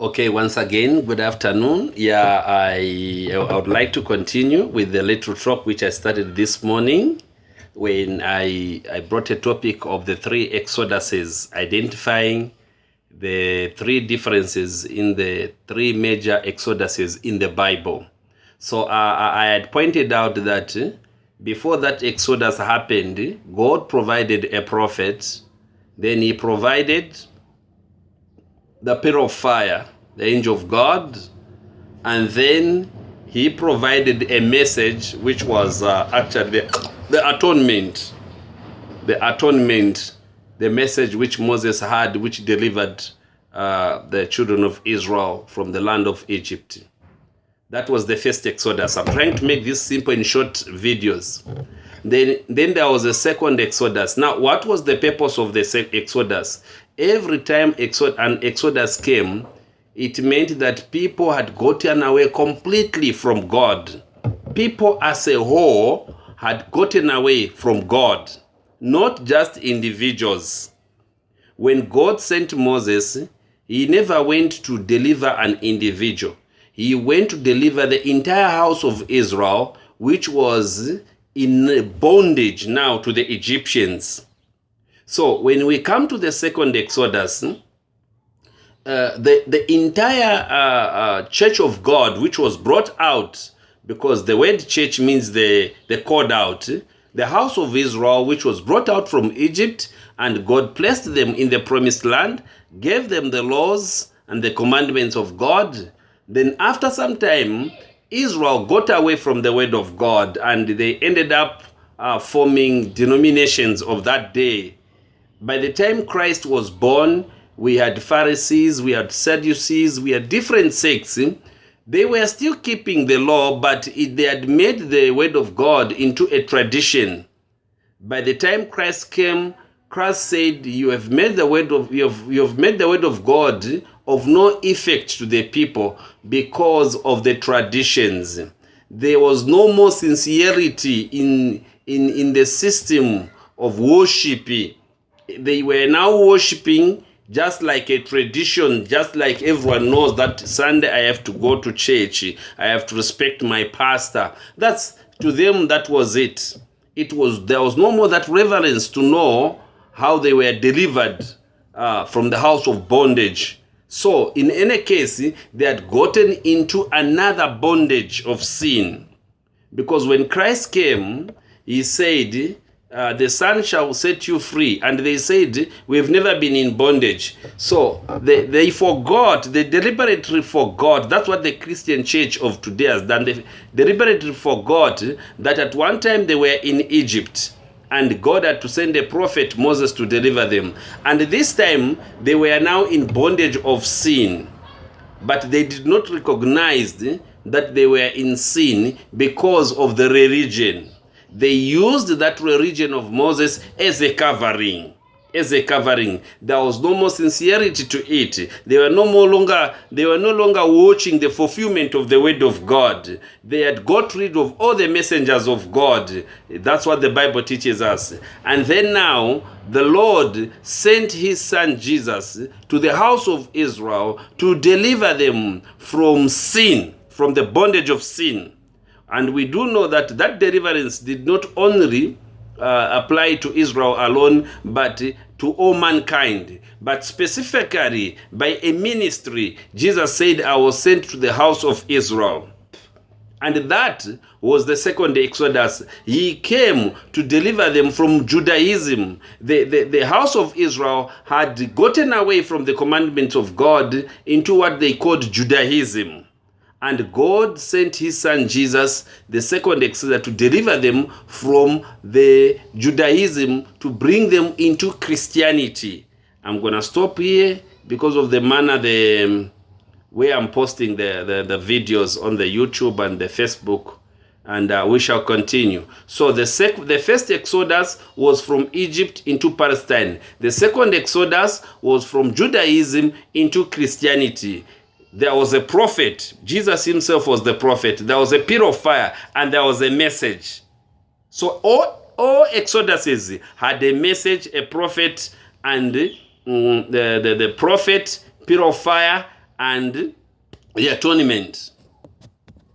Okay, once again, good afternoon. Yeah, I would like to continue with the little talk which I started this morning when I brought a topic of the three exoduses, identifying the three differences in the three major exoduses in the Bible. So I had pointed out that before that exodus happened, God provided a prophet, then he provided the pillar of fire, the angel of God, and then he provided a message which was actually the atonement, the message which Moses had, which delivered the children of Israel from the land of Egypt. That was the first exodus. I'm trying to make this simple in short videos. Then there was a second exodus. Now, what was the purpose of the exodus? Every time an exodus came, it meant that people had gotten away completely from God. People as a whole had gotten away from God, not just individuals. When God sent Moses, he never went to deliver an individual. He went to deliver the entire house of Israel, which was in bondage now to the Egyptians. So when we come to the second exodus, the entire church of God, which was brought out, because the word church means the called out, the house of Israel, which was brought out from Egypt, and God placed them in the promised land, gave them the laws and the commandments of God. Then after some time, Israel got away from the word of God, and they ended up forming denominations of that day. By the time Christ was born, we had Pharisees, we had Sadducees, we had different sects. They were still keeping the law, but they had made the word of God into a tradition. By the time Christ came, Christ said, you have made the word of God of no effect to the people because of the traditions. There was no more sincerity in the system of worship. They were now worshiping just like a tradition, just like everyone knows that Sunday I have to go to church, I have to respect my pastor. That's, to them, that was it. There was no more that reverence to know how they were delivered from the house of bondage. So in any case, they had gotten into another bondage of sin. Because when Christ came, he said, the Son shall set you free. And they said, we've never been in bondage. So they forgot, they deliberately forgot. That's what the Christian church of today has done. They deliberately forgot that at one time they were in Egypt, and God had to send a prophet, Moses, to deliver them. And this time, they were now in bondage of sin. But they did not recognize that they were in sin because of the religion. They used that religion of Moses as a covering. There was no more sincerity to it. They were no longer watching the fulfillment of the word of God. They had got rid of all the messengers of God. That's what the Bible teaches us. And then now, the Lord sent his son Jesus to the house of Israel to deliver them from sin, from the bondage of sin. And we do know that that deliverance did not only apply to Israel alone, but to all mankind. But specifically, by a ministry, Jesus said, I was sent to the house of Israel. And that was the second Exodus. He came to deliver them from Judaism. The house of Israel had gotten away from the commandments of God into what they called Judaism. And God sent his son Jesus, the second Exodus, to deliver them from the Judaism, to bring them into Christianity. I'm going to stop here because of the manner where I'm posting the videos on the YouTube and the Facebook. And we shall continue. So the first Exodus was from Egypt into Palestine. The second Exodus was from Judaism into Christianity. There was a prophet. Jesus himself was the prophet. There was a pillar of fire, and there was a message. So all Exoduses had a message, a prophet, and the prophet, pillar of fire, and the atonement.